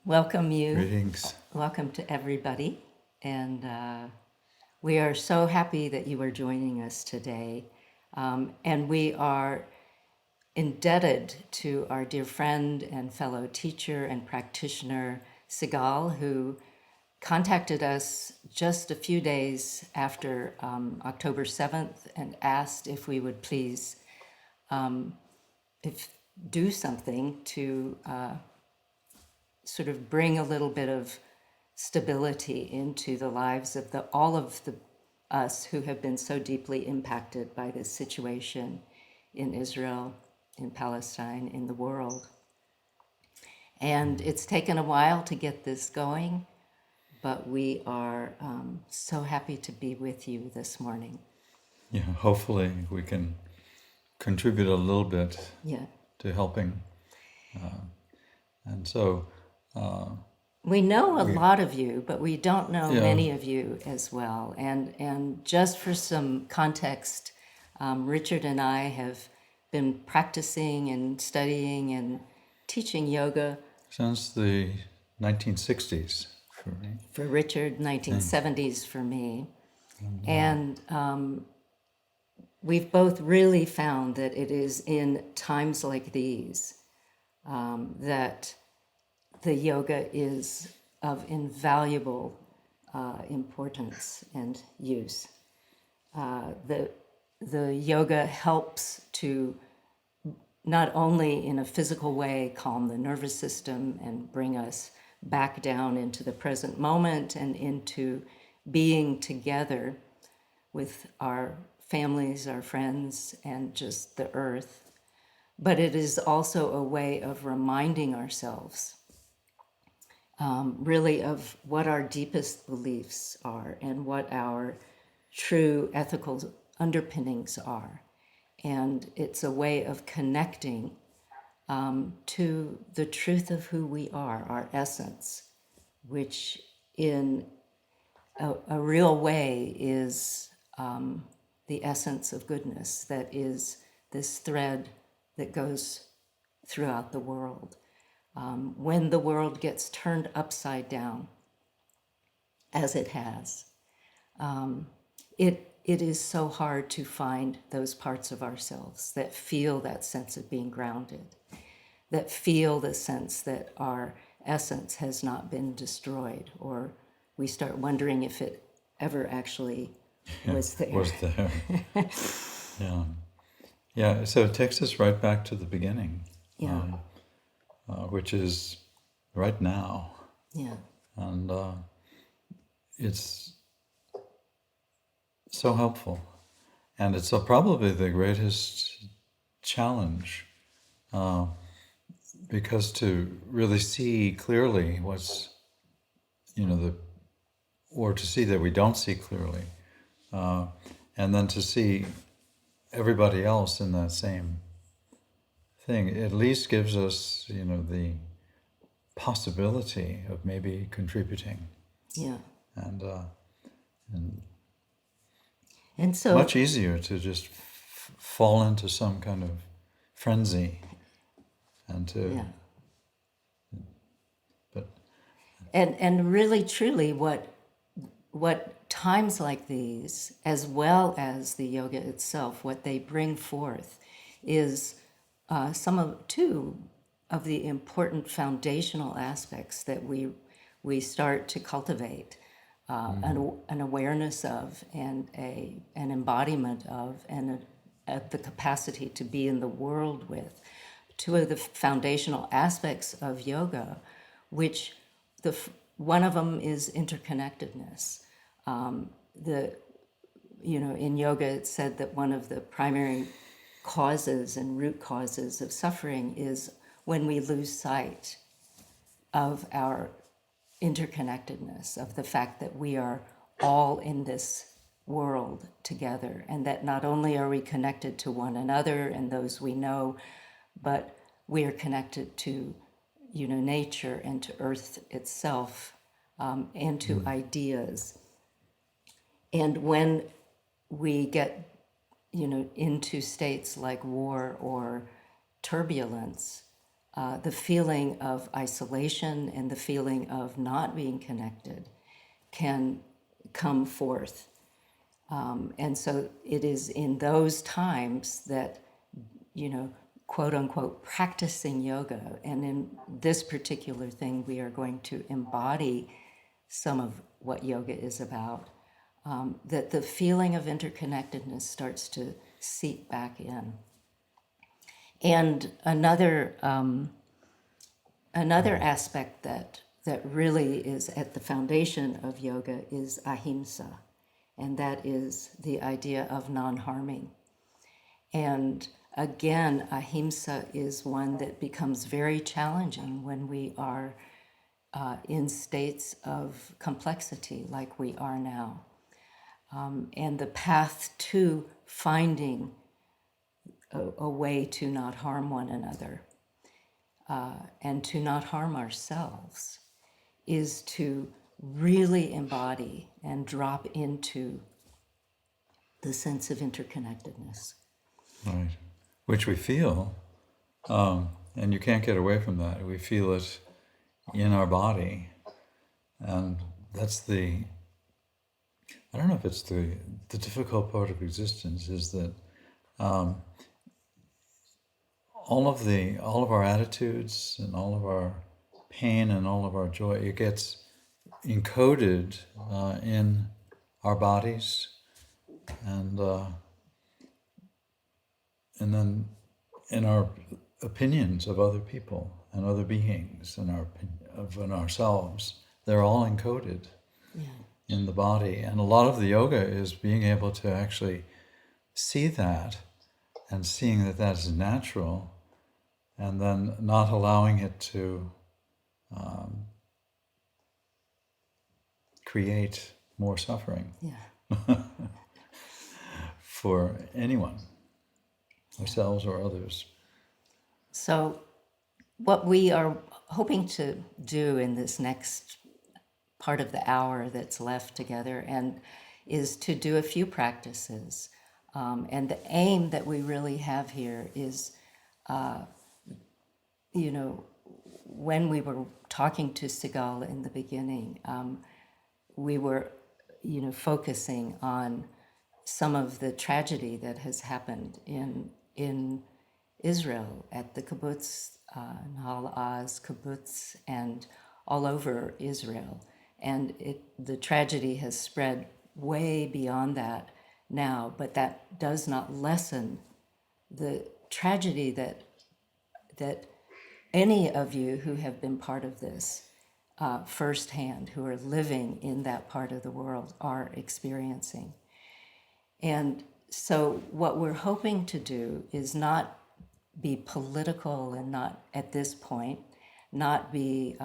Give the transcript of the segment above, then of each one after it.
welcome you. Greetings. Welcome to everybody. And we are so happy that you are joining us today. And we are indebted to our dear friend and fellow teacher and practitioner, Sigal, who contacted us just a few days after October 7th and asked if we would please do something to sort of bring a little bit of stability into the lives of all of us who have been so deeply impacted by this situation in Israel, in Palestine, in the world. And it's taken a while to get this going, but we are so happy to be with you this morning. Yeah, hopefully we can contribute a little bit to helping. And so we know a lot of you, but we don't know Yeah. many of you as well. And just for some context, Richard and I have been practicing and studying and teaching yoga since the 1960s for me. for Richard, 1970s for me. And we've both really found that it is in times like these that the yoga is of invaluable importance and use. The yoga helps to not only in a physical way calm the nervous system and bring us back down into the present moment and into being together with our families, our friends, and just the earth, but it is also a way of reminding ourselves really of what our deepest beliefs are and what our true ethical underpinnings are. And it's a way of connecting to the truth of who we are, our essence, which in a real way is the essence of goodness, that is this thread that goes throughout the world. When the world gets turned upside down, as it has, it is so hard to find those parts of ourselves that feel that sense of being grounded, that feel the sense that our essence has not been destroyed, or we start wondering if it ever actually was there. Was there. Yeah. Yeah, so it takes us right back to the beginning, which is right now. Yeah. And it's so helpful. And it's probably the greatest challenge because to really see clearly what's, or to see that we don't see clearly, and then to see everybody else in that same thing, at least gives us, the possibility of maybe contributing. Yeah. And And so much easier to just fall into some kind of frenzy and to but and really truly what times like these, as well as the yoga itself, what they bring forth is two of the important foundational aspects that we start to cultivate an awareness of and an embodiment of and the capacity to be in the world with. Two of the foundational aspects of yoga, which one of them is interconnectedness. In yoga, it's said that one of the primary causes and root causes of suffering is when we lose sight of our interconnectedness, of the fact that we are all in this world together, and that not only are we connected to one another and those we know, but we are connected to nature and to earth itself, and to ideas. And when we get into states like war or turbulence, the feeling of isolation and the feeling of not being connected can come forth. And so it is in those times that, quote unquote, practicing yoga, and in this particular thing, we are going to embody some of what yoga is about, that the feeling of interconnectedness starts to seep back in. And another aspect that really is at the foundation of yoga is ahimsa, and that is the idea of non-harming. And again, ahimsa is one that becomes very challenging when we are in states of complexity like we are now. And the path to finding a way to not harm one another and to not harm ourselves is to really embody and drop into the sense of interconnectedness. Right. Which we feel, and you can't get away from that. We feel it in our body, and that's I don't know if it's the difficult part of existence is that all of our attitudes and all of our pain and all of our joy, it gets encoded in our bodies, and then in our opinions of other people and other beings and of ourselves. They're all encoded in the body, and a lot of the yoga is being able to actually see that and seeing that that is natural, and then not allowing it to create more suffering for anyone, ourselves or others. So what we are hoping to do in this next part of the hour that's left together and is to do a few practices. And the aim that we really have here is, when we were talking to Sigal in the beginning, we were, focusing on some of the tragedy that has happened in Israel at the kibbutz, Nahal Oz kibbutz, and all over Israel. And the tragedy has spread way beyond that now, but that does not lessen the tragedy that any of you who have been part of this firsthand, who are living in that part of the world, are experiencing. And so what we're hoping to do is not be political, and not, at this point, not be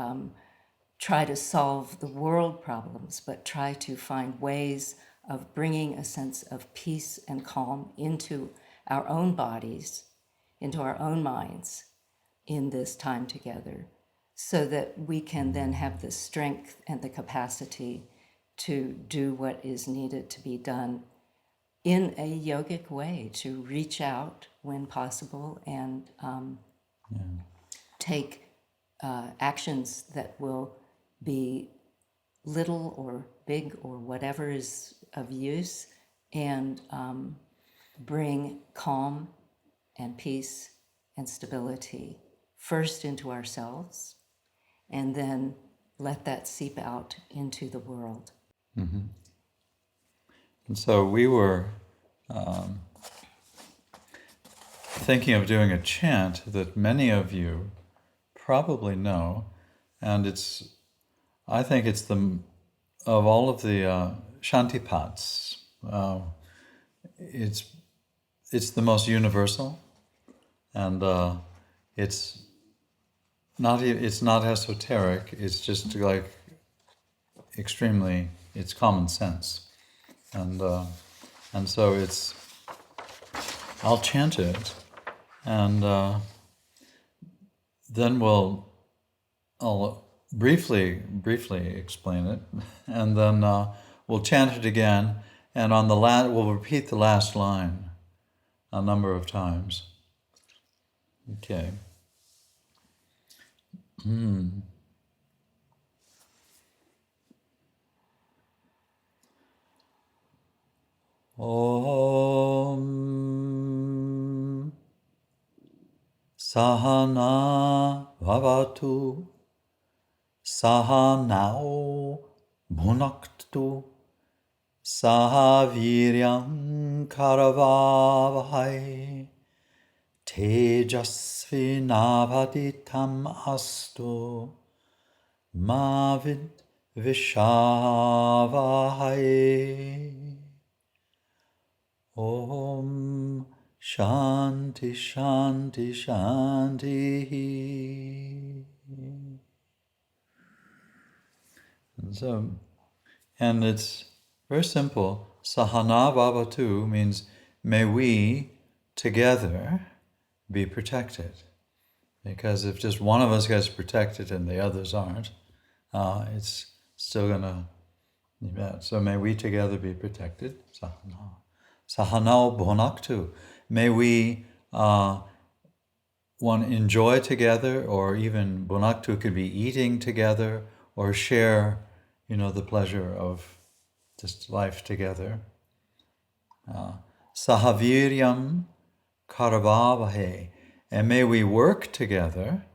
try to solve the world problems, but try to find ways of bringing a sense of peace and calm into our own bodies, into our own minds in this time together, so that we can then have the strength and the capacity to do what is needed to be done in a yogic way, to reach out when possible and take actions that will be little or big or whatever is of use, and bring calm and peace and stability first into ourselves, and then let that seep out into the world. Mm-hmm. And so we were thinking of doing a chant that many of you probably know, and I think it's of all of the shantipats, it's the most universal, and it's not esoteric. It's just like it's common sense, and so I'll chant it, and then I'll briefly explain it, and then we'll chant it again, and on we'll repeat the last line a number of times. Okay. Om Sahana Bhavatu Sahanao Bhunaktu Sahaviryam Karavavahai Tejasvinavaditam Astu Mavid Vishavahai. Om Shanti Shanti Shanti. And it's very simple. Sahana Bhavatu means may we together be protected. Because if just one of us gets protected and the others aren't, it's still going to be bad. So may we together be protected. Sahana. Sahanao Bhunaktu. May we one enjoy together, or even Bhunaktu could be eating together, or share, the pleasure of just life together. Sahaviryam Karavavahe. And may we work together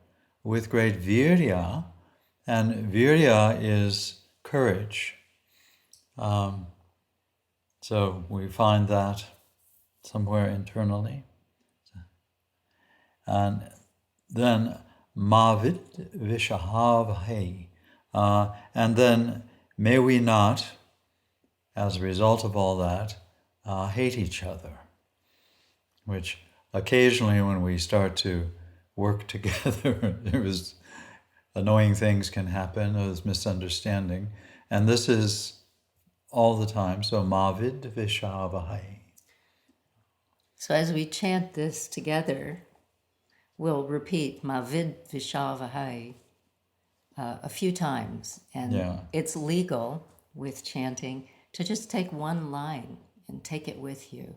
with great virya, and virya is courage. So we find that somewhere internally. And then Mavid Vishahavahai. And then may we not, as a result of all that, hate each other, which occasionally when we start to work together, annoying things can happen, there's misunderstanding. And this is all the time. So Mavid Vishavahai. So as we chant this together, we'll repeat Mavid Vishavahai a few times. And it's legal with chanting to just take one line and take it with you.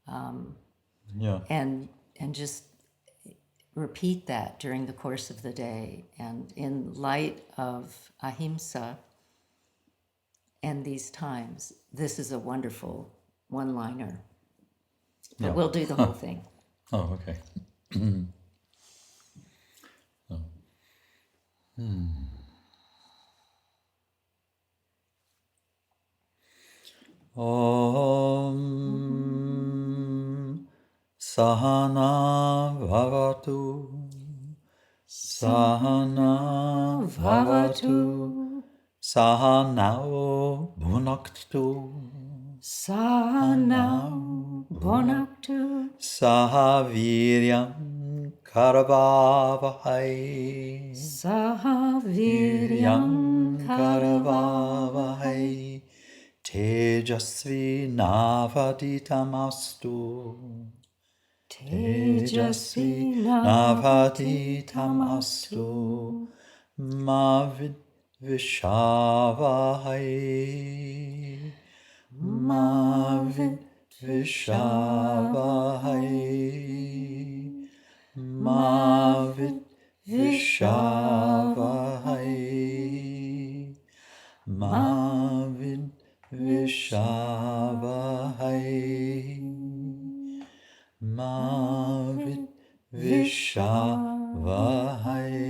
And just repeat that during the course of the day. And in light of ahimsa and these times, this is a wonderful one-liner. But we'll do the whole thing. Oh, okay. Om Sahana Bhavatu Sahana Bhavatu Sahanao Bhunaktu Sahanao Bhunaktu Sahaviryam Karavavahai Sahaviryam Karavavahai Tejasvi Navaditamastu Tejasvi Navaditamastu Mavid Vishavahai Mavid Vishavahai Mavid Vishavahai Mavid Vishavahai Mavid Vishavahai.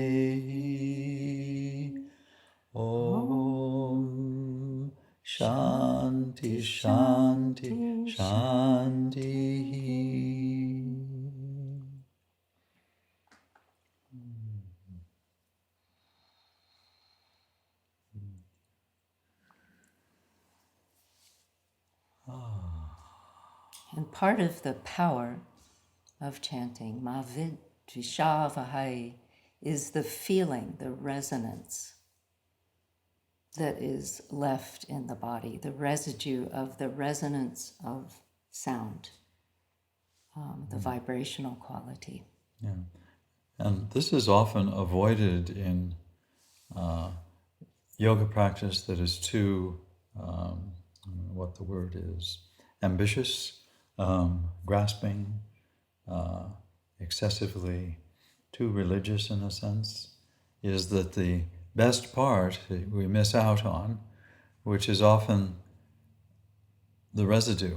Om Shanti Shanti Shanti. And part of the power of chanting Mavid Vishavahai is the feeling, the resonance that is left in the body, the residue of the resonance of sound, the vibrational quality. Yeah. And this is often avoided in yoga practice that is too, I don't know what the word is, ambitious, grasping, excessively too religious in a sense. is that the best part we miss out on, which is often the residue.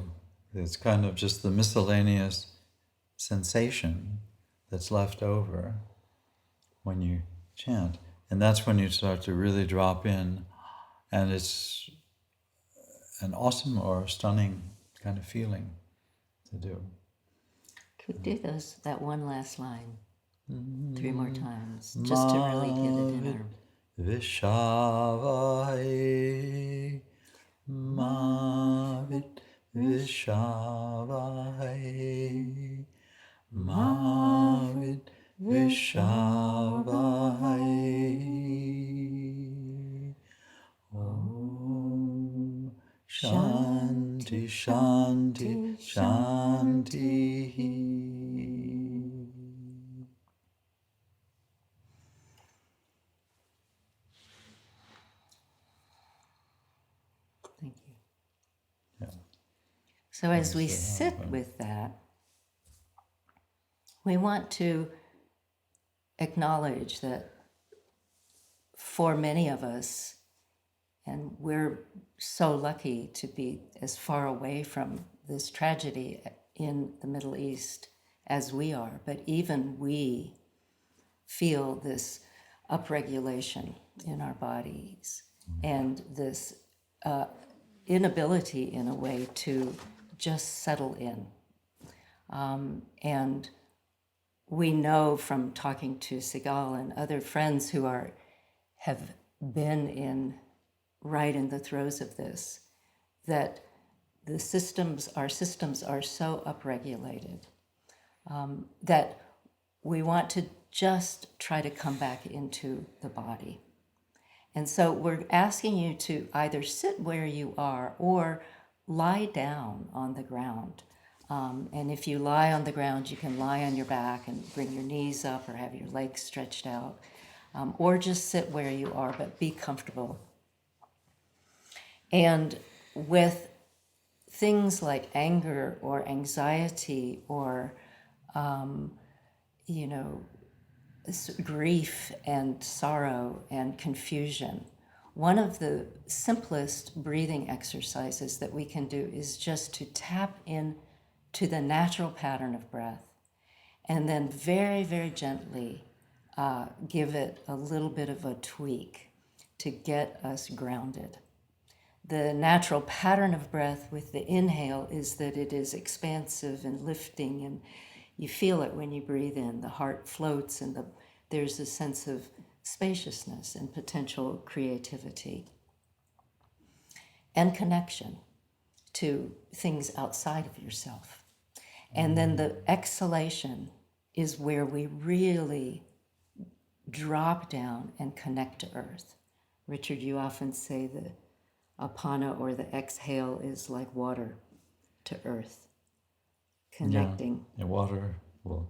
It's kind of just the miscellaneous sensation that's left over when you chant. And that's when you start to really drop in, and it's an awesome or stunning kind of feeling to do. Could we do that one last line 3 more times, just to really get it in our... Vishavai, Mavit Vishavai, Mavit Vishavai. Om Shanti, Shanti, Shanti. Thank you. Yeah. So as we sit with that, we want to acknowledge that for many of us, and we're so lucky to be as far away from this tragedy in the Middle East as we are, but even we feel this upregulation in our bodies and this inability, in a way, to just settle in. And we know from talking to Sigal and other friends who have been right in the throes of this, that our systems are so upregulated that we want to just try to come back into the body. And so we're asking you to either sit where you are or lie down on the ground. And if you lie on the ground, you can lie on your back and bring your knees up or have your legs stretched out, or just sit where you are, but be comfortable. And with things like anger or anxiety or, grief and sorrow and confusion, one of the simplest breathing exercises that we can do is just to tap in to the natural pattern of breath, and then very, very gently give it a little bit of a tweak to get us grounded. The natural pattern of breath with the inhale is that it is expansive and lifting, and you feel it when you breathe in. The heart floats, and there's a sense of spaciousness and potential creativity and connection to things outside of yourself. And then the exhalation is where we really drop down and connect to earth. Richard, you often say the apana, or the exhale, is like water to earth, connecting. Yeah, water. Well,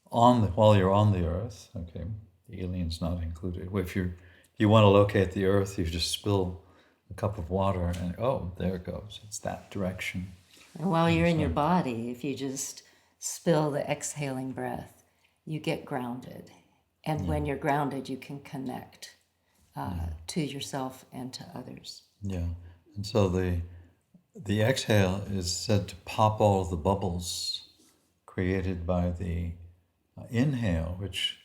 while you're on the earth, okay, the alien's not included. If you want to locate the earth, you just spill a cup of water, and there it goes. It's that direction. And while you're in your body, if you just spill the exhaling breath, you get grounded. And when you're grounded, you can connect to yourself and to others. Yeah, and so the exhale is said to pop all of the bubbles created by the inhale, which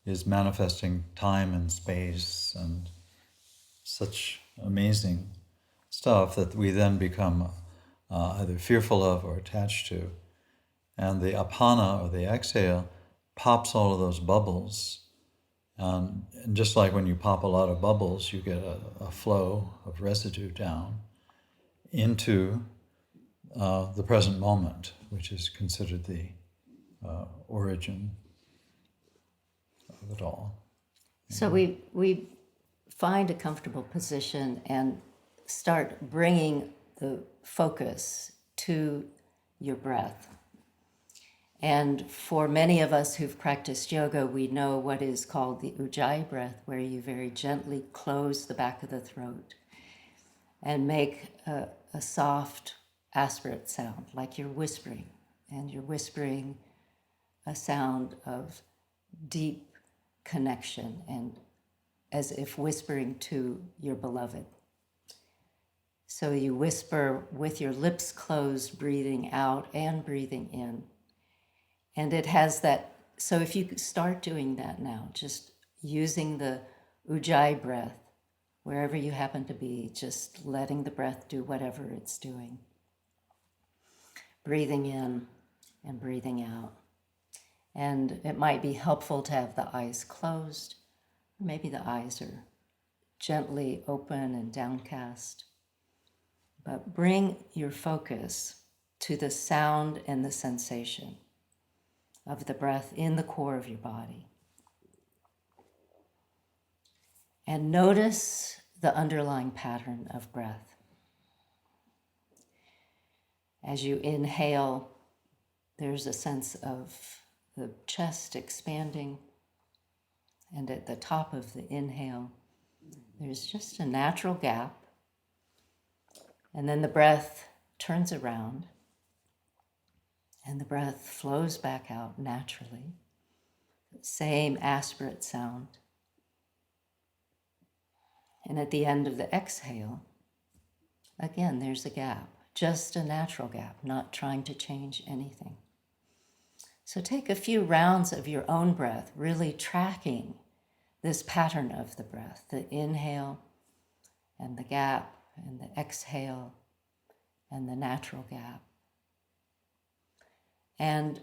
is manifesting time and space and such amazing stuff that we then become either fearful of or attached to. And the apana, or the exhale, pops all of those bubbles. And just like when you pop a lot of bubbles, you get a flow of residue down into the present moment, which is considered the origin of it all. So we find a comfortable position and start bringing the focus to your breath. And for many of us who've practiced yoga, we know what is called the ujjayi breath, where you very gently close the back of the throat and make a soft aspirate sound, like you're whispering. And you're whispering a sound of deep connection and as if whispering to your beloved. So you whisper with your lips closed, breathing out and breathing in. And it has that, so if you start doing that now, just using the Ujjayi breath, wherever you happen to be, just letting the breath do whatever it's doing. Breathing in and breathing out. And it might be helpful to have the eyes closed. Maybe the eyes are gently open and downcast. But bring your focus to the sound and the sensation of the breath in the core of your body. And notice the underlying pattern of breath. As you inhale, there's a sense of the chest expanding, and at the top of the inhale, there's just a natural gap, and then the breath turns around, and the breath flows back out naturally. Same aspirate sound. And at the end of the exhale, again, there's a gap, just a natural gap, not trying to change anything. So take a few rounds of your own breath, really tracking this pattern of the breath, the inhale and the gap and the exhale and the natural gap. And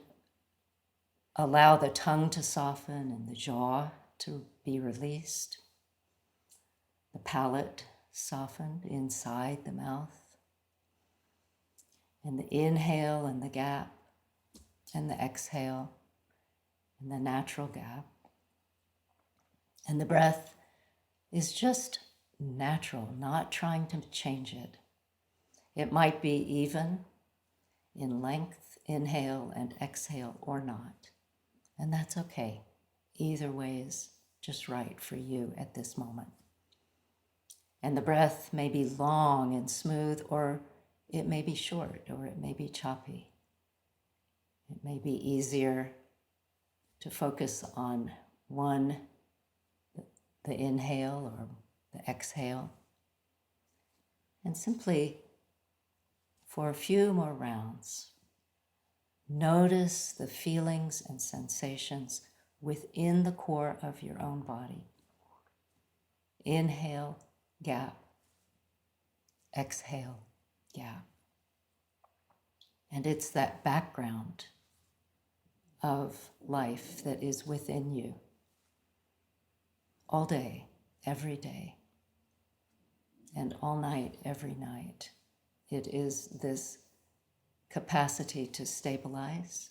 allow the tongue to soften and the jaw to be released. The palate softened inside the mouth. And the inhale and the gap and the exhale and the natural gap. And the breath is just natural, not trying to change it. It might be even in length, inhale and exhale or not. And that's okay. Either way is just right for you at this moment. And the breath may be long and smooth, or it may be short, or it may be choppy. It may be easier to focus on one, the inhale or the exhale, and simply for a few more rounds, notice the feelings and sensations within the core of your own body. Inhale, gap. Exhale, gap. And it's that background of life that is within you all day, every day, and all night, every night. It is this capacity to stabilize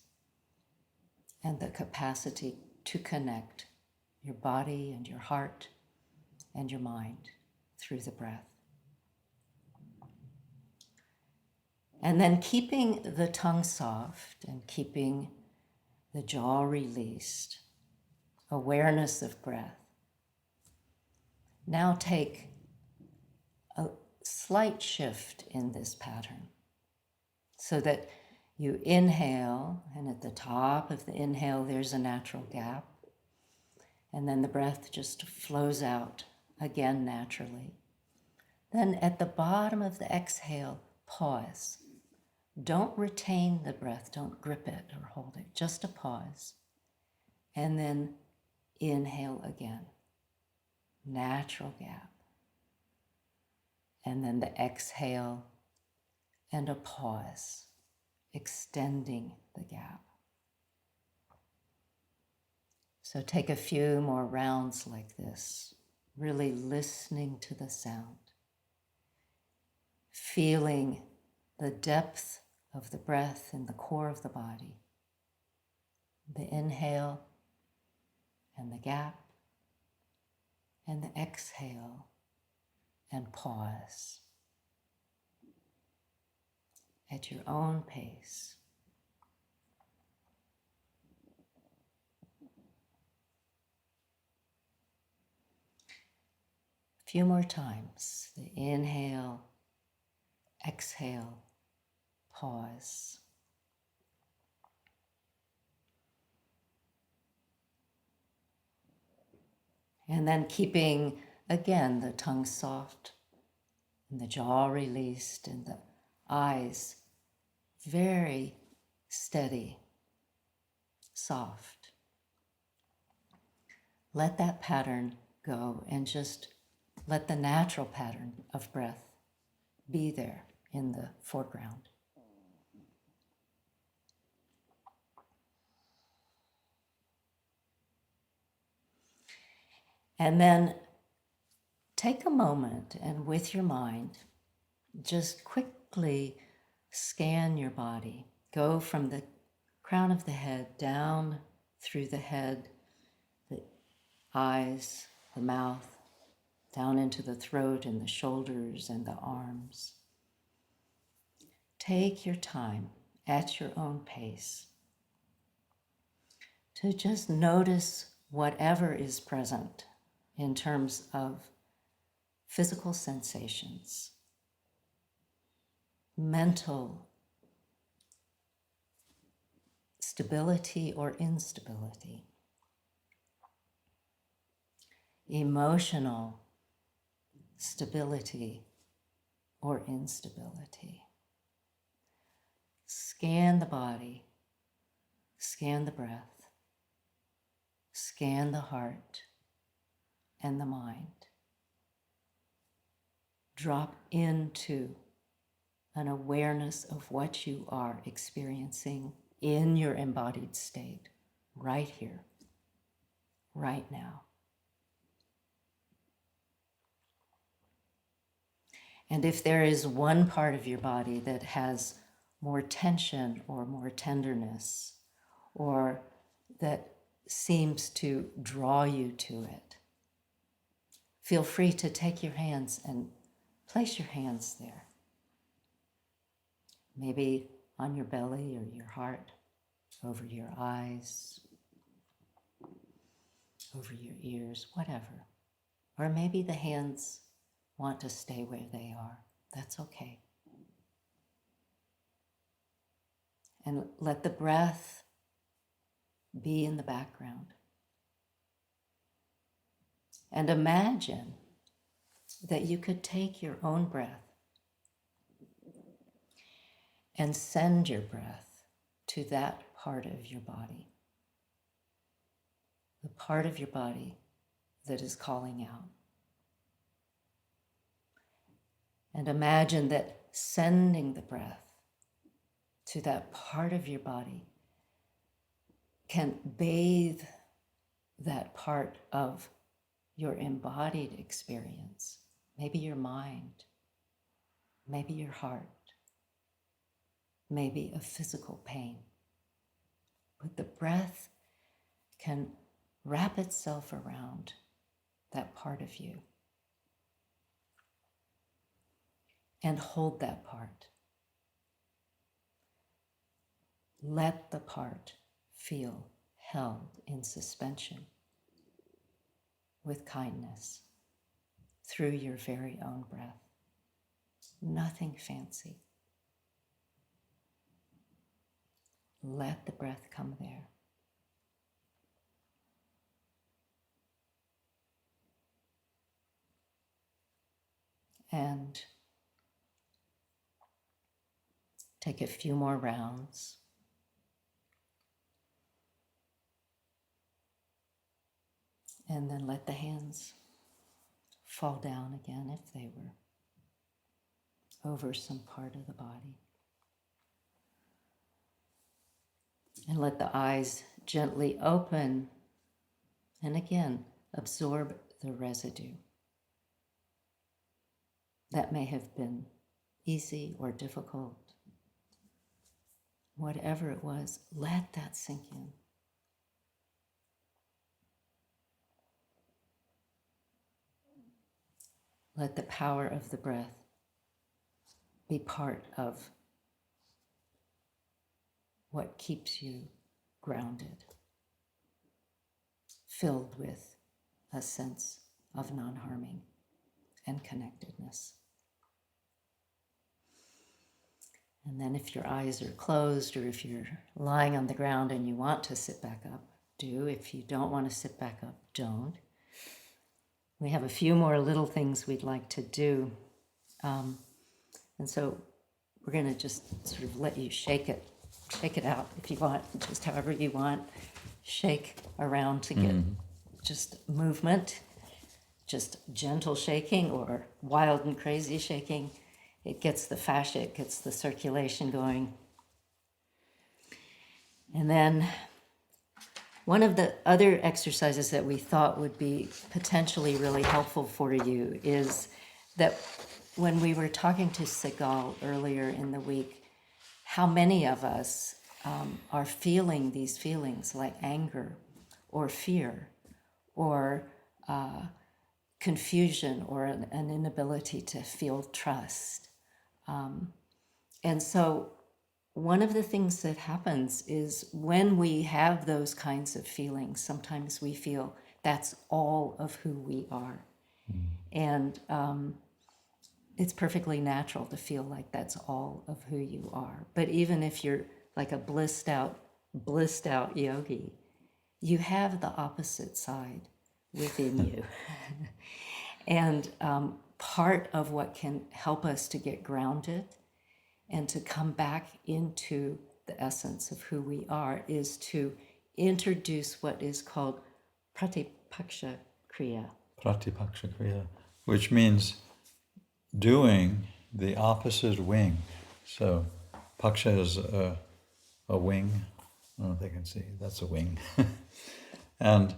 and the capacity to connect your body and your heart and your mind through the breath. And then keeping the tongue soft and keeping the jaw released, awareness of breath. Now take a slight shift in this pattern so that you inhale, and at the top of the inhale, there's a natural gap. And then the breath just flows out again naturally. Then at the bottom of the exhale, pause. Don't retain the breath, don't grip it or hold it, just a pause. And then inhale again, natural gap. And then the exhale and a pause, extending the gap. So take a few more rounds like this, really listening to the sound, feeling the depth of the breath in the core of the body, the inhale and the gap, and the exhale and pause at your own pace. A few more times. The inhale, exhale, pause. And then keeping, again, the tongue soft and the jaw released and the eyes very steady, soft. Let that pattern go and just let the natural pattern of breath be there in the foreground. And then take a moment and with your mind, just quickly scan your body. Go from the crown of the head down through the head, the eyes, the mouth, down into the throat and the shoulders and the arms. Take your time at your own pace to just notice whatever is present in terms of physical sensations, mental stability or instability, emotional stability or instability. Scan the body, scan the breath, scan the heart and the mind. Drop into an awareness of what you are experiencing in your embodied state, right here, right now. And if there is one part of your body that has more tension or more tenderness, or that seems to draw you to it, feel free to take your hands and place your hands there. Maybe on your belly or your heart, over your eyes, over your ears, whatever. Or maybe the hands want to stay where they are. That's okay. And let the breath be in the background. And imagine that you could take your own breath and send your breath to that part of your body, the part of your body that is calling out. And imagine that sending the breath to that part of your body can bathe that part of your embodied experience, maybe your mind, maybe your heart, maybe a physical pain. But the breath can wrap itself around that part of you and hold that part. Let the part feel held in suspension with kindness through your very own breath. Nothing fancy. Let the breath come there. And take a few more rounds. And then let the hands fall down again if they were over some part of the body. And let the eyes gently open and again absorb the residue. That may have been easy or difficult. Whatever it was, let that sink in. Let the power of the breath be part of what keeps you grounded, filled with a sense of non-harming and connectedness. And then if your eyes are closed or if you're lying on the ground and you want to sit back up, do. If you don't want to sit back up, don't. We have a few more little things we'd like to do. And so we're going to just sort of let you shake it out if you want, just however you want. Shake around to get just movement, just gentle shaking or wild and crazy shaking. It gets the fascia, it gets the circulation going. And then one of the other exercises that we thought would be potentially really helpful for you is that when we were talking to Sigal earlier in the week, how many of us are feeling these feelings like anger or fear or confusion or an inability to feel trust. And so one of the things that happens is when we have those kinds of feelings, sometimes we feel that's all of who we are. And it's perfectly natural to feel like that's all of who you are. But even if you're like a blissed out yogi, you have the opposite side within you. And part of what can help us to get grounded and to come back into the essence of who we are is to introduce what is called pratipaksha kriya. Pratipaksha kriya, which means doing the opposite wing. So paksha is a wing. I don't know if they can see. That's a wing. And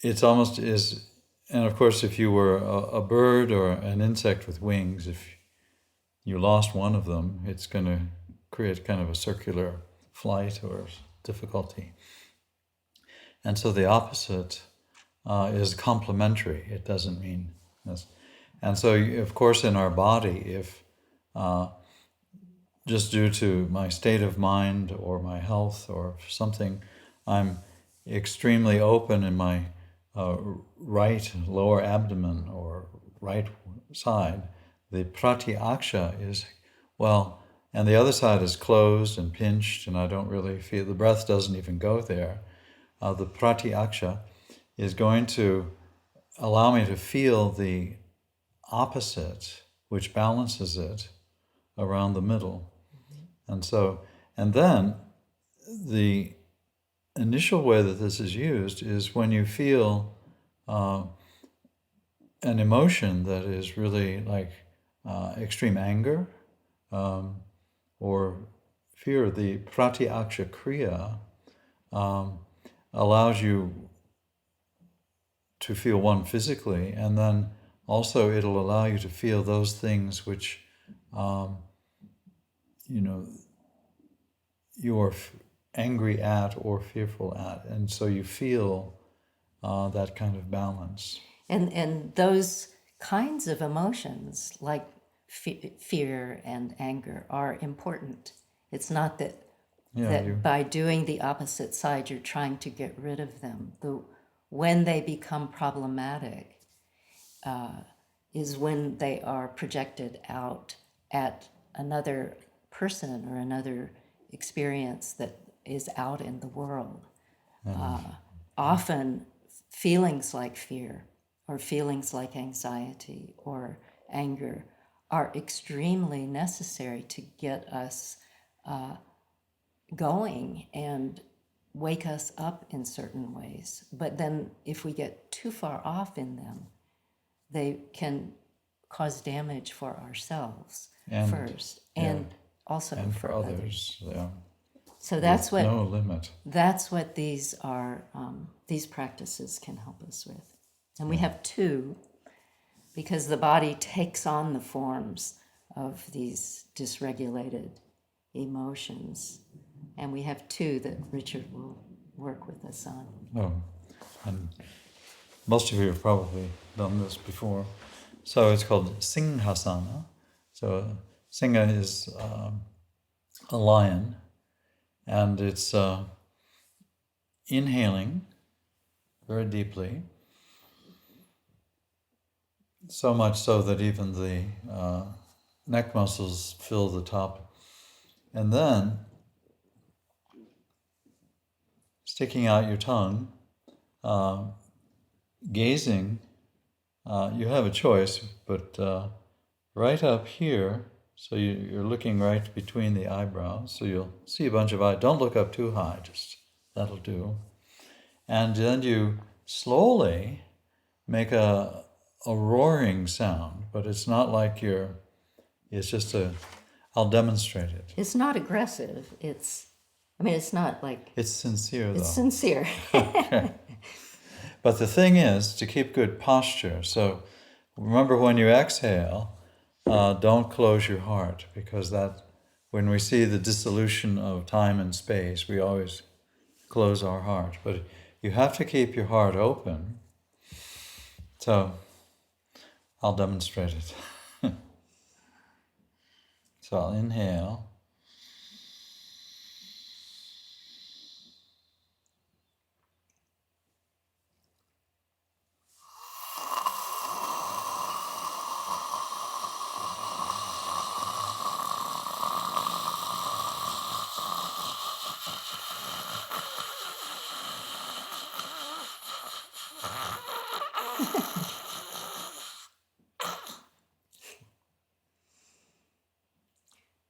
it's almost is, and of course if you were a bird or an insect with wings, if you lost one of them, it's going to create kind of a circular flight or difficulty. And so the opposite is complementary. It doesn't mean this. And so, of course, in our body, if just due to my state of mind or my health or something, I'm extremely open in my right lower abdomen or right side, the pratyaksha is, well, and the other side is closed and pinched, and I don't really feel, the breath doesn't even go there. The pratyaksha is going to allow me to feel the opposite, which balances it around the middle. And so, and then the initial way that this is used is when you feel an emotion that is really like extreme anger or fear, the pratyaksha kriya allows you to feel one physically, and then also it'll allow you to feel those things which you're angry at or fearful at, and so you feel that kind of balance. And those kinds of emotions, like fear and anger, are important. It's not that by doing the opposite side, you're trying to get rid of them. When they become problematic is when they are projected out at another person or another experience that is out in the world. Often feelings like fear or feelings like anxiety or anger are extremely necessary to get us going and wake us up in certain ways. But then if we get too far off in them, they can cause damage for ourselves first and also and for others. Yeah. So that's what no limit. That's what these are. These practices can help us with, and we have two, because the body takes on the forms of these dysregulated emotions, and we have two that Richard will work with us on. Oh, and most of you have probably done this before. So it's called Singhasana. So Singha is a lion, and it's inhaling very deeply, so much so that even the neck muscles fill the top, and then sticking out your tongue, gazing you have a choice, but right up here, so you're looking right between the eyebrows, so you'll see a bunch of eyes. Don't look up too high, just that'll do. And then you slowly make a roaring sound, but it's not like it's just I'll demonstrate it. It's not aggressive. It's not like, It's sincere though. it's sincere. But the thing is to keep good posture. So remember when you exhale, don't close your heart, because when we see the dissolution of time and space, we always close our heart. But you have to keep your heart open. So I'll demonstrate it. So I'll inhale.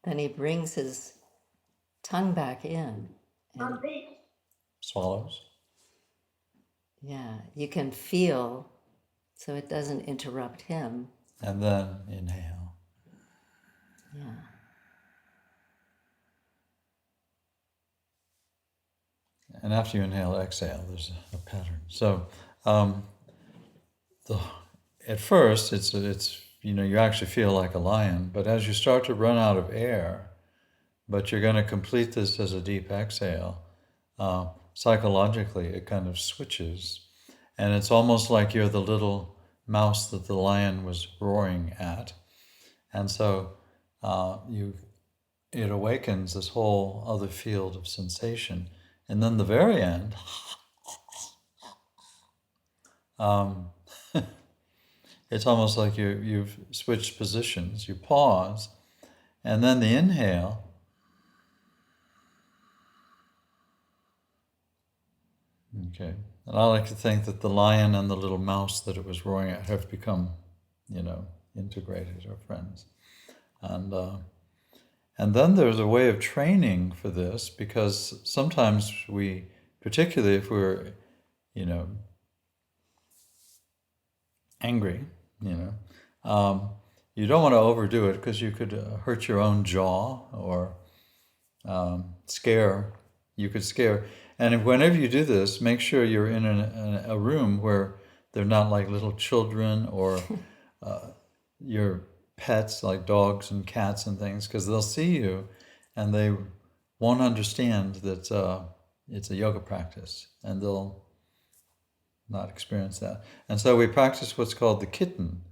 Then he brings his tongue back in. And Swallows. yeah, you can feel, so it doesn't interrupt him. And then inhale. Yeah. And after you inhale, exhale. There's a pattern. So at first, it's you actually feel like a lion. But as you start to run out of air, but you're going to complete this as a deep exhale, psychologically it kind of switches. And it's almost like you're the little mouse that the lion was roaring at. And so it awakens this whole other field of sensation. And then the very end, it's almost like you've switched positions. You pause, and then the inhale. Okay. And I like to think that the lion and the little mouse that it was roaring at have become, integrated or friends. And then there's a way of training for this, because sometimes we, particularly if we're, angry, you don't want to overdo it, because you could hurt your own jaw or scare. You could scare. And whenever you do this, make sure you're in a room where they're not like little children or your pets like dogs and cats and things, because they'll see you and they won't understand that it's a yoga practice, and they'll not experience that. And so we practice what's called the kitten,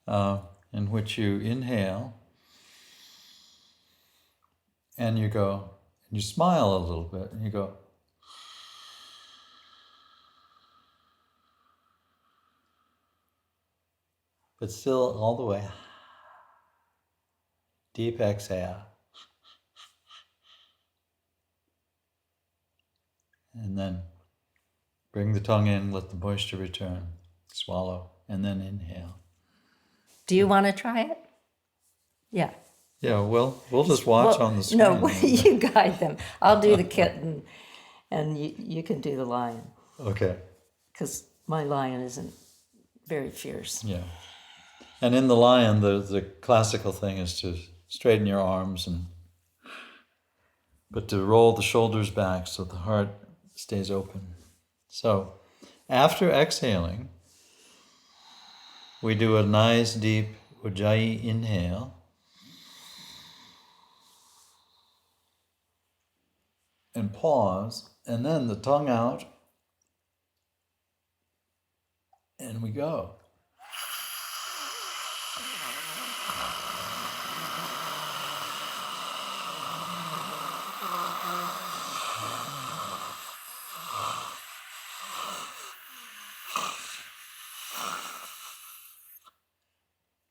in which you inhale and you go, and you smile a little bit, and you go, but still all the way. Deep exhale. And then bring the tongue in, let the moisture return. Swallow, and then inhale. Do you want to try it? Yeah. Yeah, well, we'll just watch on the screen. No, you guide them. I'll do the kitten, and you can do the lion. Okay. Because my lion isn't very fierce. Yeah. And in the lion, the classical thing is to straighten your arms, but to roll the shoulders back so the heart stays open. So after exhaling, we do a nice deep Ujjayi inhale. And pause, and then the tongue out, and we go.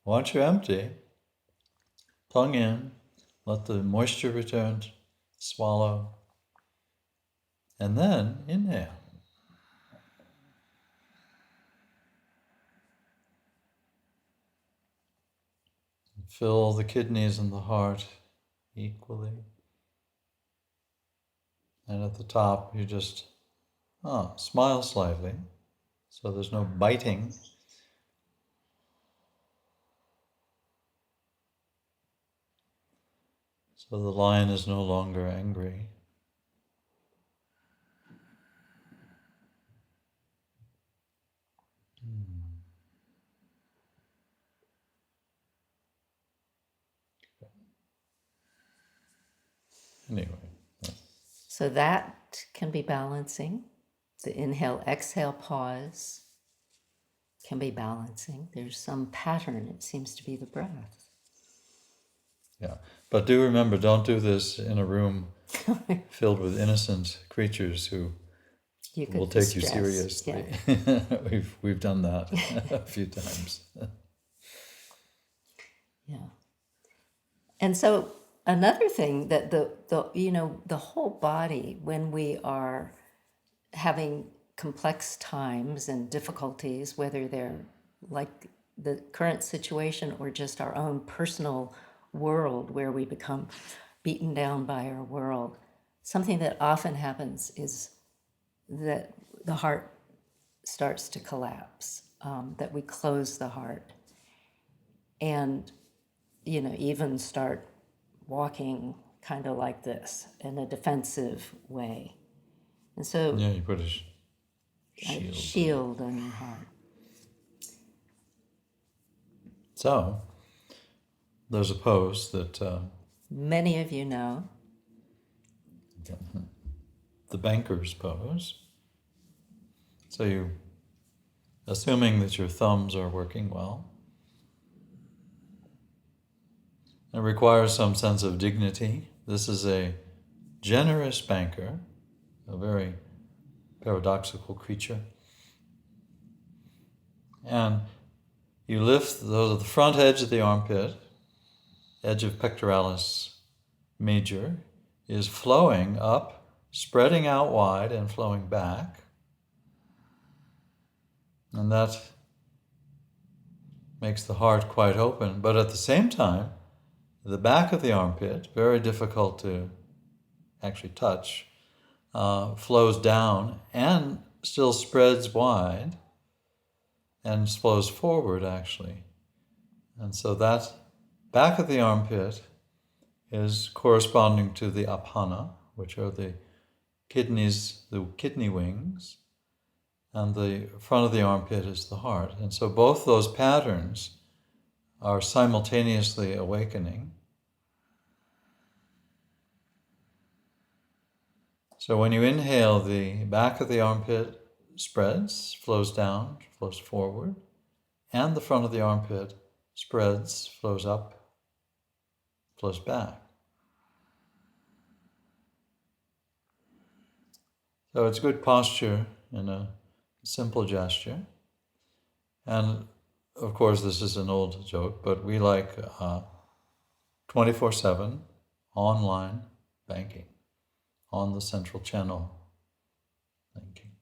Once you're empty, tongue in, let the moisture return, swallow, and then inhale. Fill the kidneys and the heart equally. And at the top, you just smile slightly, so there's no biting. So the lion is no longer angry. Anyway. So that can be balancing. The inhale, exhale, pause can be balancing. There's some pattern, it seems to be the breath. Yeah. But do remember, don't do this in a room filled with innocent creatures who will take you seriously. Yeah. We've done that a few times. Yeah. And so another thing that the whole body, when we are having complex times and difficulties, whether they're like the current situation or just our own personal world where we become beaten down by our world, something that often happens is that the heart starts to collapse, that we close the heart and, even start walking kind of like this in a defensive way. And so Yeah, you put a a shield. shield on your heart. So, there's a pose that Many of you know. the banker's pose. So you, assuming that your thumbs are working well, it requires some sense of dignity. This is a generous banker, a very paradoxical creature. And you lift the front edge of the armpit, edge of pectoralis major, is flowing up, spreading out wide and flowing back. And that makes the heart quite open. But at the same time, the back of the armpit, very difficult to actually touch, flows down and still spreads wide and flows forward actually. And so that back of the armpit is corresponding to the apana, which are the kidneys, the kidney wings, and the front of the armpit is the heart. And so both those patterns are simultaneously awakening. So when you inhale, the back of the armpit spreads, flows down, flows forward, and the front of the armpit spreads, flows up, flows back. So it's good posture in a simple gesture. And of course, this is an old joke, but we like 24/7 online banking on the central channel banking.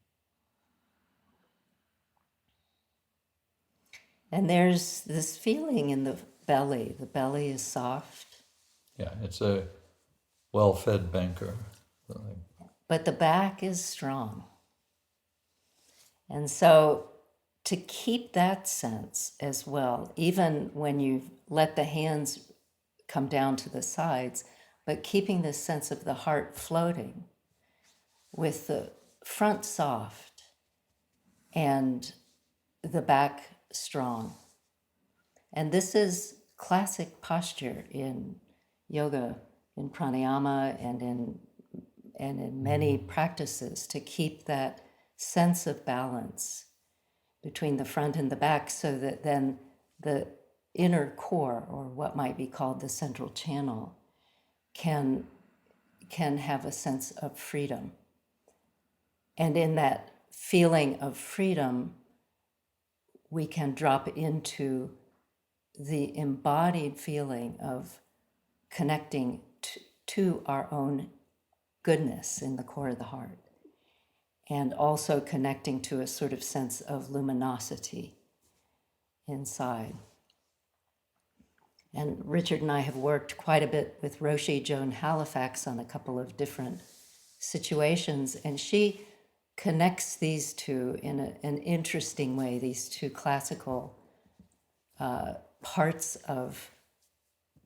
And there's this feeling in the belly. The belly is soft. Yeah, it's a well-fed banker. But the back is strong. And so to keep that sense as well, even when you let the hands come down to the sides, but keeping this sense of the heart floating with the front soft and the back strong. And this is classic posture in yoga, in pranayama, and in many practices, to keep that sense of balance between the front and the back, so that then the inner core, or what might be called the central channel, can have a sense of freedom. And in that feeling of freedom, we can drop into the embodied feeling of connecting to our own goodness in the core of the heart, and also connecting to a sort of sense of luminosity inside. And Richard and I have worked quite a bit with Roshi Joan Halifax on a couple of different situations, and she connects these two in an interesting way, these two classical parts of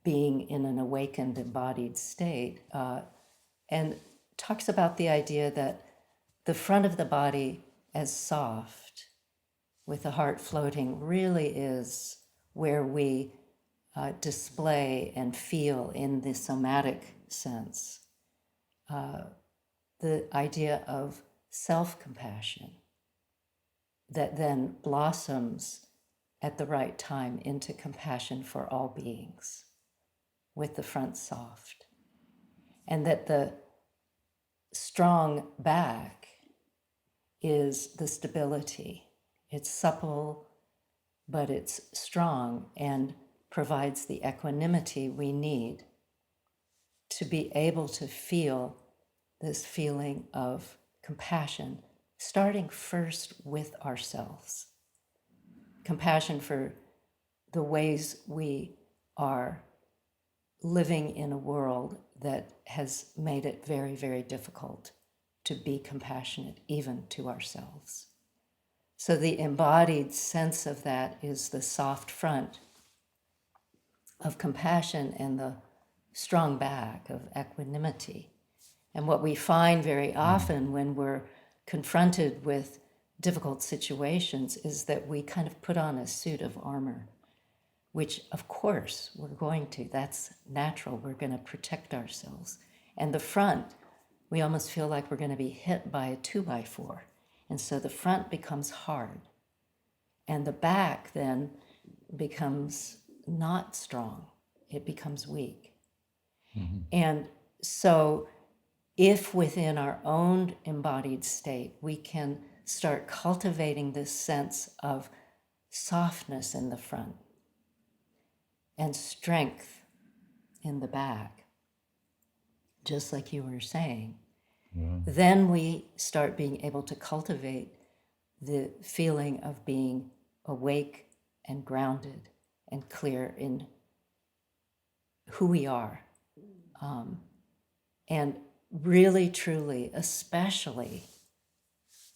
being in an awakened, embodied state, and talks about the idea that the front of the body as soft, with the heart floating, really is where we display and feel in the somatic sense the idea of self-compassion that then blossoms at the right time into compassion for all beings with the front soft. And that the strong back is the stability. It's supple, but it's strong and provides the equanimity we need to be able to feel this feeling of compassion, starting first with ourselves. Compassion for the ways we are living in a world that has made it very, very difficult to be compassionate even to ourselves. So the embodied sense of that is the soft front of compassion and the strong back of equanimity. And what we find very often when we're confronted with difficult situations is that we kind of put on a suit of armor, which of course we're going to. That's natural. We're going to protect ourselves. And the front, we almost feel like we're going to be hit by a 2x4. And so the front becomes hard. And the back then becomes not strong. It becomes weak. And so if within our own embodied state, we can start cultivating this sense of softness in the front and strength in the back, just like you were saying, then we start being able to cultivate the feeling of being awake and grounded and clear in who we are. And really, truly, especially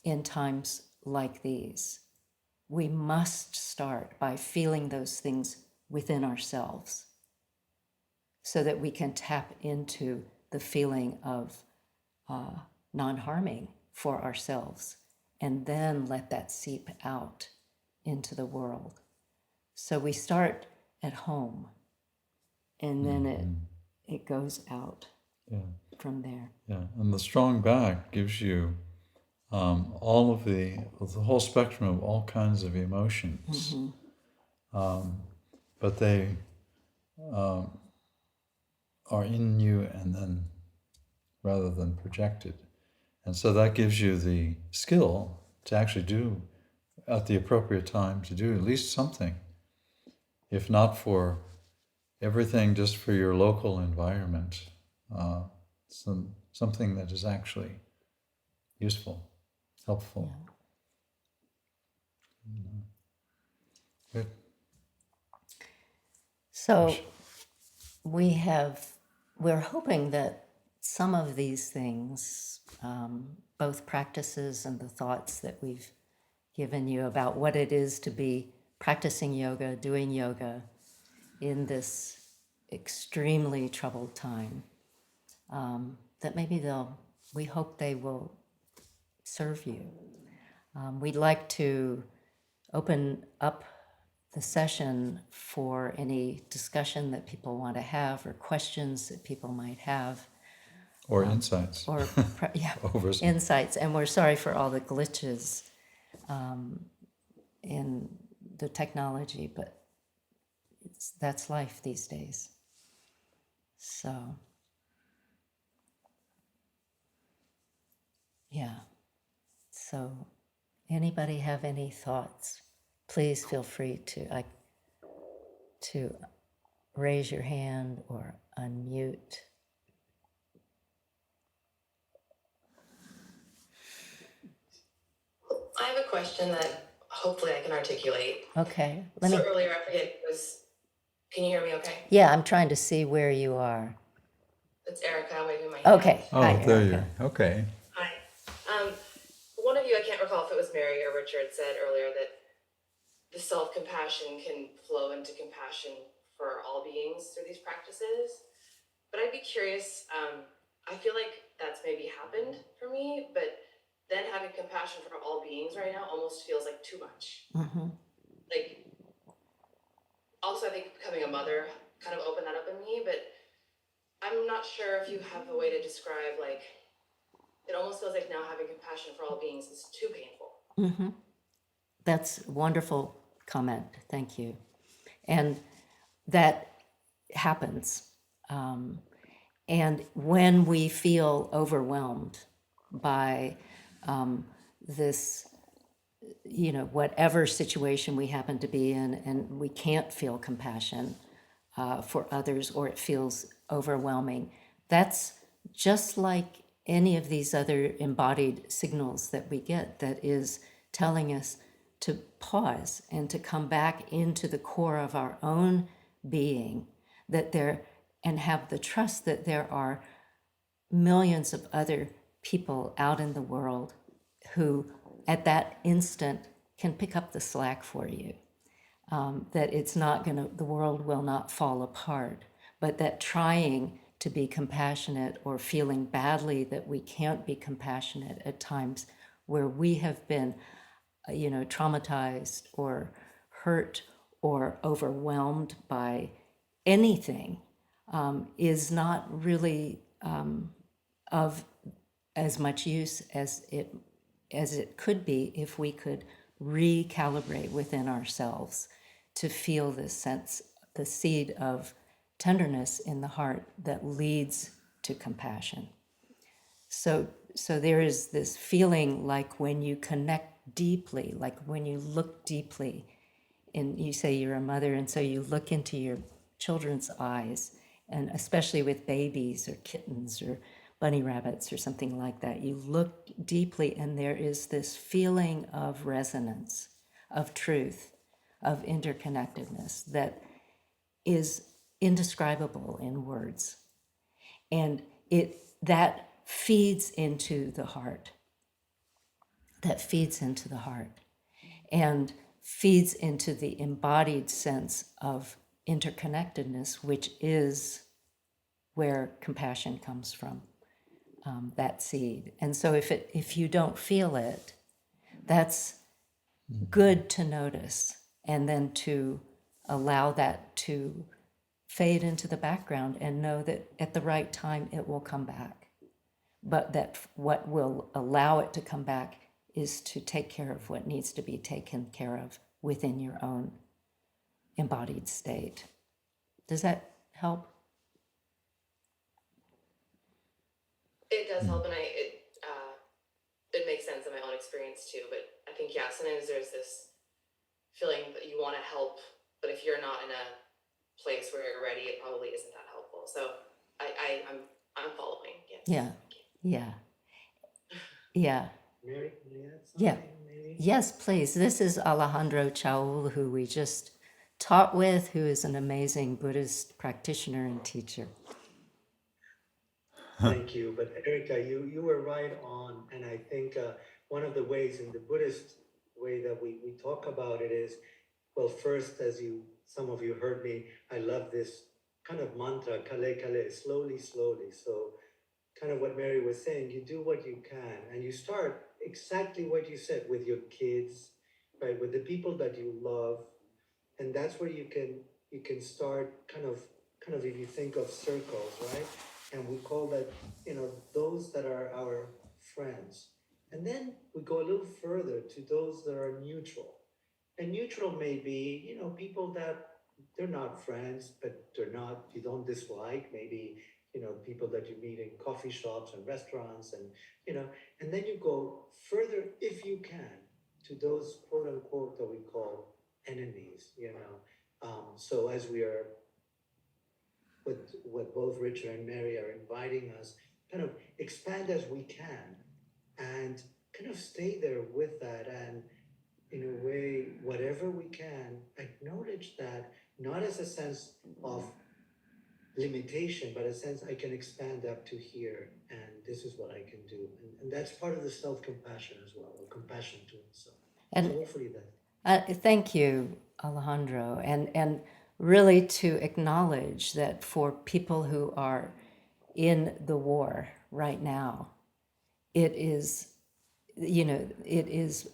in times like these, we must start by feeling those things within ourselves so that we can tap into the feeling of non-harming for ourselves and then let that seep out into the world. So we start at home and then it goes out from there. Yeah, and the strong back gives you all of the whole spectrum of all kinds of emotions, but they are in you and then rather than projected, and so that gives you the skill to actually do at the appropriate time to do at least something, if not for everything, just for your local environment, something that is actually useful, helpful. Good. So we're hoping that some of these things, both practices and the thoughts that we've given you about what it is to be practicing yoga, doing yoga in this extremely troubled time, that maybe we hope they will serve you. We'd like to open up the session for any discussion that people want to have or questions that people might have. Or insights. Or Over insights. And we're sorry for all the glitches in the technology, but that's life these days. So, yeah. So, anybody have any thoughts? Please feel free to raise your hand or unmute. I have a question that hopefully I can articulate. Okay. So earlier, I forget, Can you hear me okay? Yeah, I'm trying to see where you are. It's Erica. I'm waving my hand. Okay. Hi, Oh, there Erica. you. Okay. Hi. One of you, I can't recall if it was Mary or Richard, said earlier that the self-compassion can flow into compassion for all beings through these practices. But I'd be curious, I feel like that's maybe happened for me, but then having compassion for all beings right now almost feels like too much. Like, also I think becoming a mother kind of opened that up in me, but I'm not sure if you have a way to describe, like, it almost feels like now having compassion for all beings is too painful. That's a wonderful comment. Thank you. And that happens. And when we feel overwhelmed by this, whatever situation we happen to be in, and we can't feel compassion for others, or it feels overwhelming, that's just like any of these other embodied signals that we get, that is telling us to pause and to come back into the core of our own being, that there, and have the trust that there are millions of other people out in the world who at that instant can pick up the slack for you. That it's not going to, the world will not fall apart, but that trying to be compassionate, or feeling badly that we can't be compassionate at times where we have been, traumatized or hurt or overwhelmed by anything, is not really of as much use as it could be if we could recalibrate within ourselves to feel this sense, the seed of tenderness in the heart that leads to compassion. So there is this feeling like when you connect deeply, like when you look deeply, and you say you're a mother, and so you look into your children's eyes, and especially with babies or kittens or bunny rabbits or something like that, you look deeply, and there is this feeling of resonance, of truth, of interconnectedness that is indescribable in words. And that feeds into the heart. That feeds into the heart. And feeds into the embodied sense of interconnectedness, which is where compassion comes from, that seed. And so if you don't feel it, that's good to notice, and then to allow that to fade into the background and know that at the right time it will come back. But that what will allow it to come back is to take care of what needs to be taken care of within your own embodied state. Does that help? It does help, and it makes sense in my own experience too. But I think, yeah, sometimes there's this feeling that you want to help, but if you're not in a place where you're ready, it probably isn't that helpful. So I'm following. Yes. Yeah. Yeah. Yeah. Mary, can I add Yeah. something, maybe? Yes, please. This is Alejandro Chaul, who we just taught with, who is an amazing Buddhist practitioner and teacher. Thank you. But Erica, you were right on. And I think one of the ways in the Buddhist way that we talk about it is, well, first, some of you heard me, I love this kind of mantra, kale kale, slowly, slowly. So kind of what Mary was saying, you do what you can, and you start exactly what you said with your kids, right? With the people that you love. And that's where you can start kind of if you think of circles, right? And we call that, those that are our friends. And then we go a little further to those that are neutral. And neutral may be, people that they're not friends, but you don't dislike, maybe, people that you meet in coffee shops and restaurants, and, and then you go further if you can to those quote unquote that we call enemies. So as we are, what both Richard and Mary are inviting us, kind of expand as we can, and kind of stay there with that, and in a way, whatever we can, acknowledge that not as a sense of limitation, but a sense I can expand up to here, and this is what I can do. And that's part of the self-compassion as well, or compassion to oneself. So And hopefully that. thank you, Alejandro, and really to acknowledge that for people who are in the war right now, it is, it is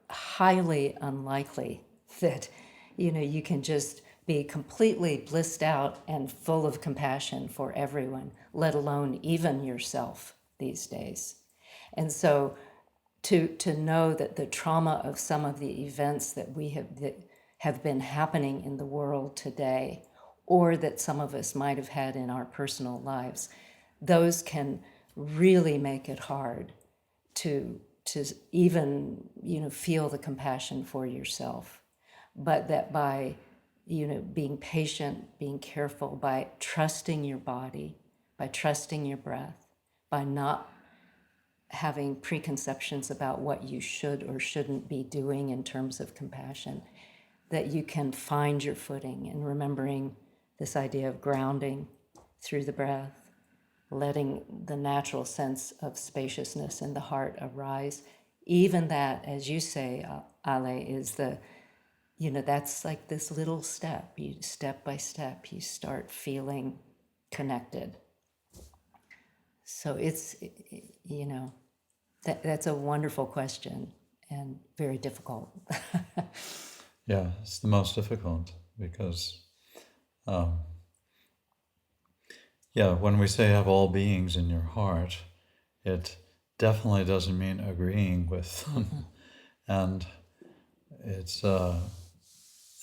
highly unlikely that, you can just be completely blissed out and full of compassion for everyone, let alone even yourself these days. And so to know that the trauma of some of the events that have been happening in the world today, or that some of us might have had in our personal lives, those can really make it hard to even feel the compassion for yourself. But that by being patient, being careful, by trusting your body, by trusting your breath, by not having preconceptions about what you should or shouldn't be doing in terms of compassion, that you can find your footing, and remembering this idea of grounding through the breath, letting the natural sense of spaciousness in the heart arise. Even that, as you say, Ale, is that's like this little step. You step by step, you start feeling connected. So it's, that's a wonderful question and very difficult. Yeah, it's the most difficult because, when we say have all beings in your heart, it definitely doesn't mean agreeing with them. And it's,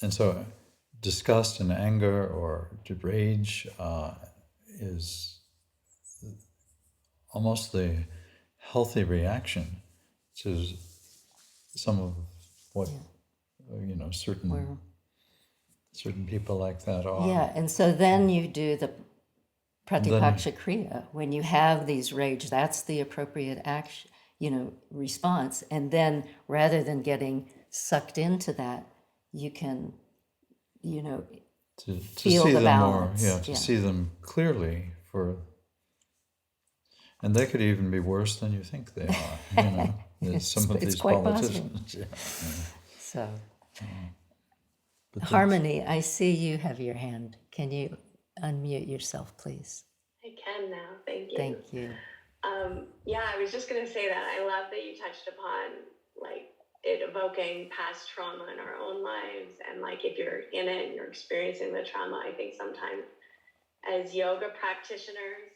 and so disgust and anger or rage is almost the healthy reaction to some of what certain people like that are. Yeah, and so then you do the Then- Pratipaksha Kriya. When you have these rage, that's the appropriate action, response. And then rather than getting sucked into that, you can, to feel see the them balance. more, to see them clearly and they could even be worse than you think they are. There's some of It's these quite possible. politicians. So, But Harmony, I see you have your hand. Can you unmute yourself, please? I can now. Thank you. Thank you. Yeah, I was just going to say that. I love that you touched upon like it evoking past trauma in our own lives. And like if you're in it and you're experiencing the trauma, I think sometimes as yoga practitioners,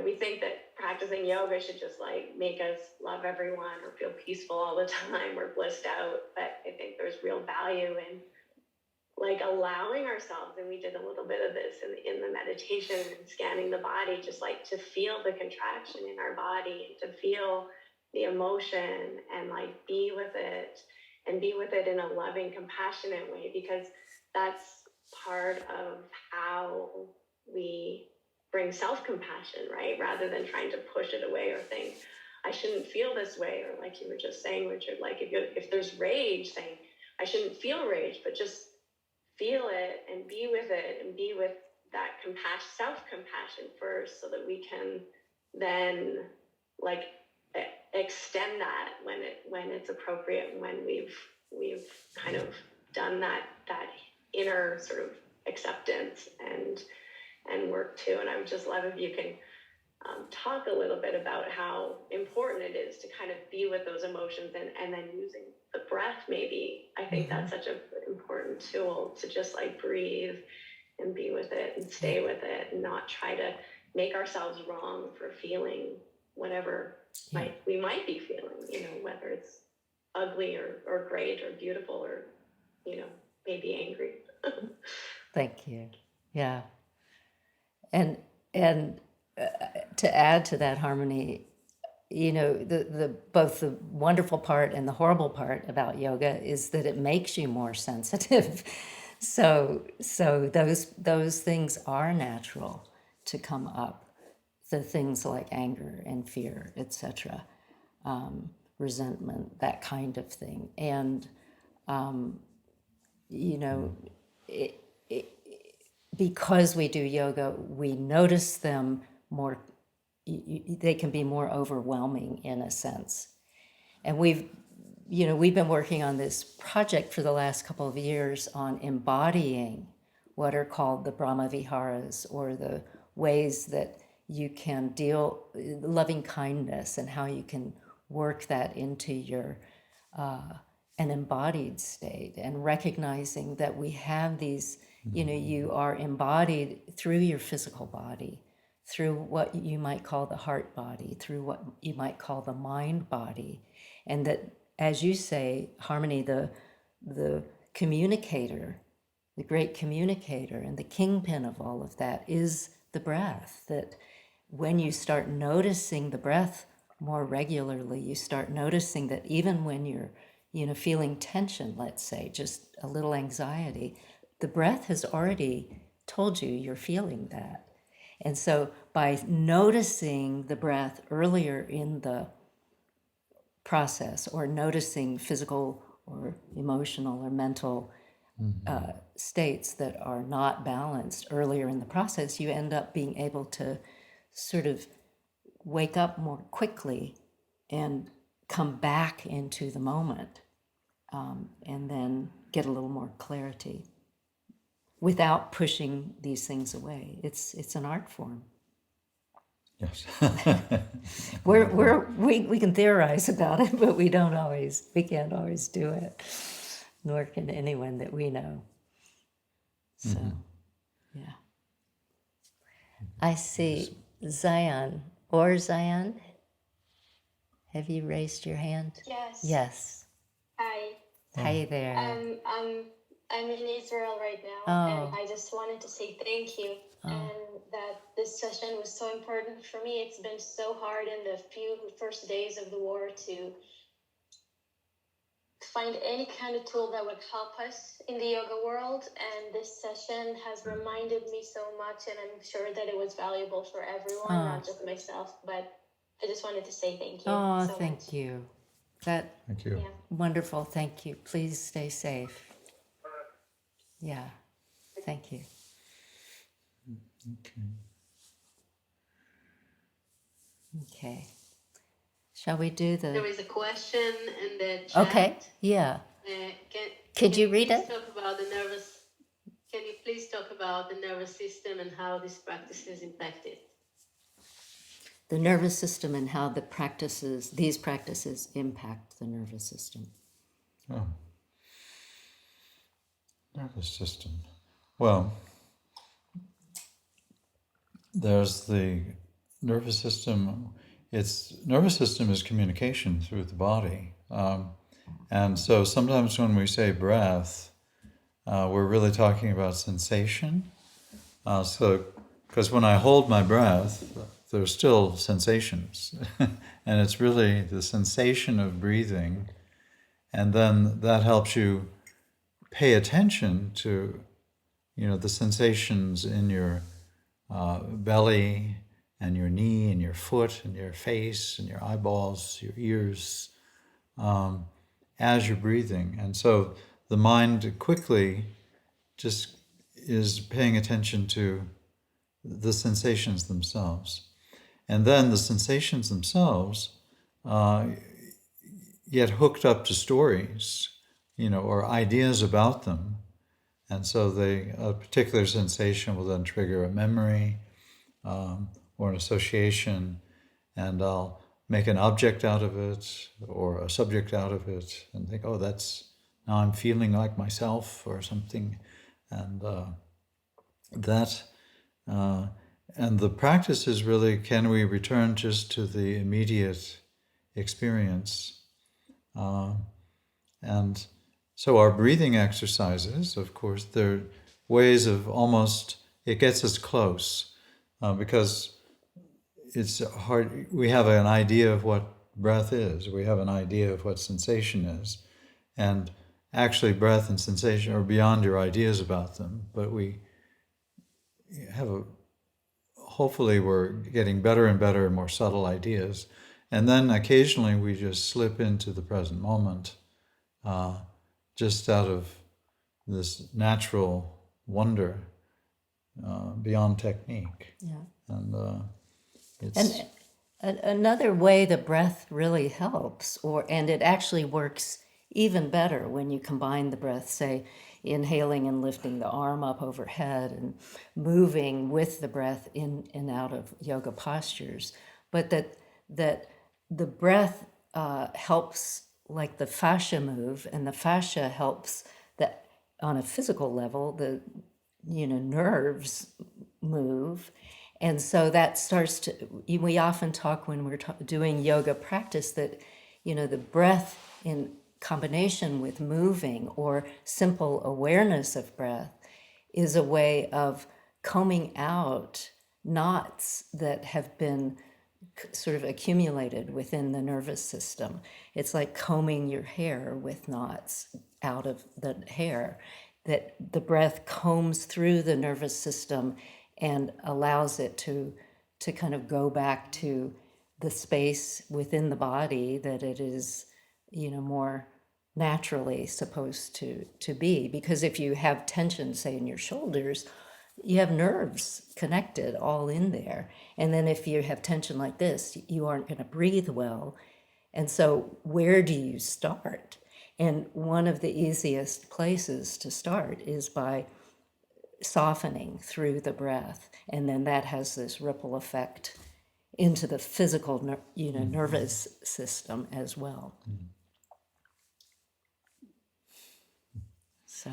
we think that practicing yoga should just like make us love everyone or feel peaceful all the time or blissed out. But I think there's real value in like allowing ourselves, and we did a little bit of this in the meditation and scanning the body, just like to feel the contraction in our body, to feel the emotion and like be with it and be with it in a loving, compassionate way, because that's part of how we bring self-compassion, right? Rather than trying to push it away or think, I shouldn't feel this way. Or like you were just saying, Richard, like if there's rage, saying, I shouldn't feel rage, but just feel it and be with it and be with that compassion, self-compassion first, so that we can then like extend that when it's appropriate, and when we've kind of done that inner sort of acceptance and work too. And I would just love if you can talk a little bit about how important it is to kind of be with those emotions and then using the breath maybe. I think that's such an important tool to just like breathe and be with it and stay with it and not try to make ourselves wrong for feeling whatever we might be feeling, whether it's ugly or great or beautiful or, maybe angry. Thank you. Yeah. And to add to that, Harmony, the both the wonderful part and the horrible part about yoga is that it makes you more sensitive. So those things are natural to come up. The things like anger and fear, etc., resentment, that kind of thing. And you know, it, because we do yoga, we notice them more, they can be more overwhelming in a sense. And we've been working on this project for the last couple of years on embodying what are called the Brahma Viharas, or the ways that you can deal loving kindness, and how you can work that into your an embodied state, and recognizing that we have these, you are embodied through your physical body, through what you might call the heart body, through what you might call the mind body. And that, as you say, Harmony, the communicator, the great communicator and the kingpin of all of that is the breath. That when you start noticing the breath more regularly, you start noticing that even when you're, feeling tension, let's say, just a little anxiety, the breath has already told you you're feeling that. And so by noticing the breath earlier in the process, or noticing physical or emotional or mental states that are not balanced earlier in the process, you end up being able to sort of wake up more quickly and come back into the moment, and then get a little more clarity without pushing these things away. It's an art form. Yes. We can theorize about it, but we can't always do it, nor can anyone that we know. So, yeah. I see Zion. Have you raised your hand? Yes. Yes. Hi. Hi there. I'm in Israel right now, and I just wanted to say thank you, and that this session was so important for me. It's been so hard in the first days of the war to find any kind of tool that would help us in the yoga world, and this session has reminded me so much, and I'm sure that it was valuable for everyone, not just myself, but I just wanted to say thank you so much. Thank you. Thank you. Yeah. Wonderful. Thank you. Please stay safe. Yeah. Thank you. Okay. Shall we do There the... is a question in the chat. Okay. Yeah. Can you read it? Can you please talk about the nervous system and how these practices impact it? The nervous system, and how these practices impact the nervous system. Oh. Nervous system. Well, there's the nervous system. Nervous system is communication through the body. And so sometimes when we say breath, we're really talking about sensation. Because when I hold my breath, there's still sensations. And it's really the sensation of breathing. And then that helps you pay attention to, the sensations in your belly, and your knee, and your foot, and your face, and your eyeballs, your ears, as you're breathing. And so the mind quickly just is paying attention to the sensations themselves. And then the sensations themselves get hooked up to stories, or ideas about them. And so a particular sensation will then trigger a memory, or an association, and I'll make an object out of it or a subject out of it and think, oh, now I'm feeling like myself or something. And and the practice is really, can we return just to the immediate experience? And so our breathing exercises, of course, they're ways of it gets us close, because it's hard. We have an idea of what breath is. We have an idea of what sensation is. And actually breath and sensation are beyond your ideas about them. But we hopefully we're getting better and better and more subtle ideas. And then occasionally we just slip into the present moment, just out of this natural wonder beyond technique. Yeah. And it's And another way the breath really helps, and it actually works even better when you combine the breath, say, inhaling and lifting the arm up overhead and moving with the breath in and out of yoga postures. But that the breath helps, like the fascia move, and the fascia helps that on a physical level, the nerves move. And so that starts to, we often talk when we're doing yoga practice that, the breath in combination with moving or simple awareness of breath is a way of combing out knots that have been sort of accumulated within the nervous system. It's like combing your hair with knots out of the hair, that the breath combs through the nervous system and allows it to kind of go back to the space within the body that it is, more naturally supposed to be. Because if you have tension, say, in your shoulders, you have nerves connected all in there. And then if you have tension like this, you aren't going to breathe well. And so where do you start? And one of the easiest places to start is by softening through the breath. And then that has this ripple effect into the physical, nervous system as well. So,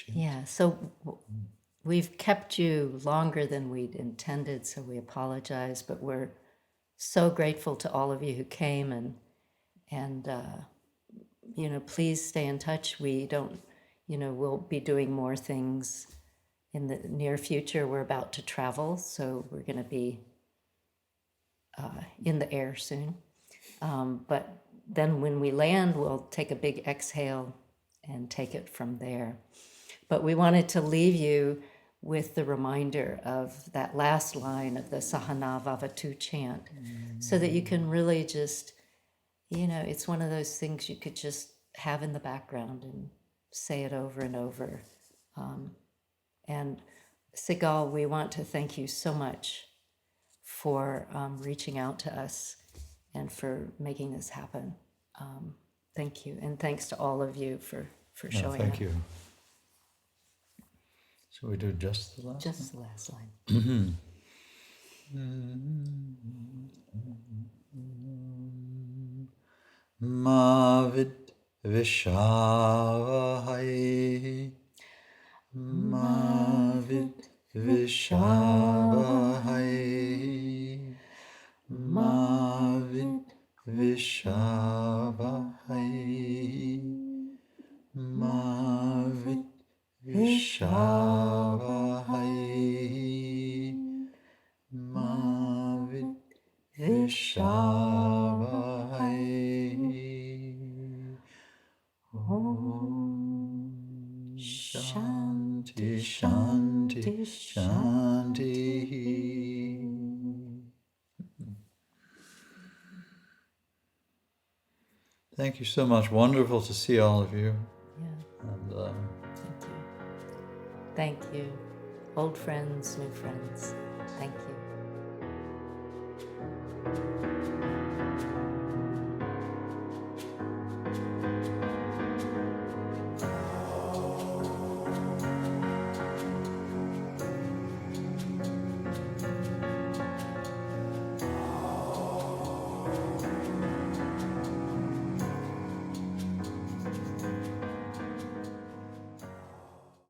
yeah, so we've kept you longer than we'd intended, so we apologize, but we're so grateful to all of you who came, and please stay in touch. We don't, we'll be doing more things in the near future. We're about to travel, so we're going to be in the air soon. But then when we land, we'll take a big exhale and take it from there. But we wanted to leave you with the reminder of that last line of the Sahana Vavatu chant, so that you can really just, it's one of those things you could just have in the background and say it over and over. And Sigal, we want to thank you so much for reaching out to us and for making this happen. Thank you. And thanks to all of you for showing up. Thank you. Shall we do just the last Just the last line. Mavid Vishavahai Mavid Vishavahai Mavid Vishavahai Mavid Vishavahai Mavid Vishavahai Om Shanti Shanti Shanti. Thank you so much. Wonderful to see all of you. Yeah. And Thank you. Old friends, new friends. Thank you.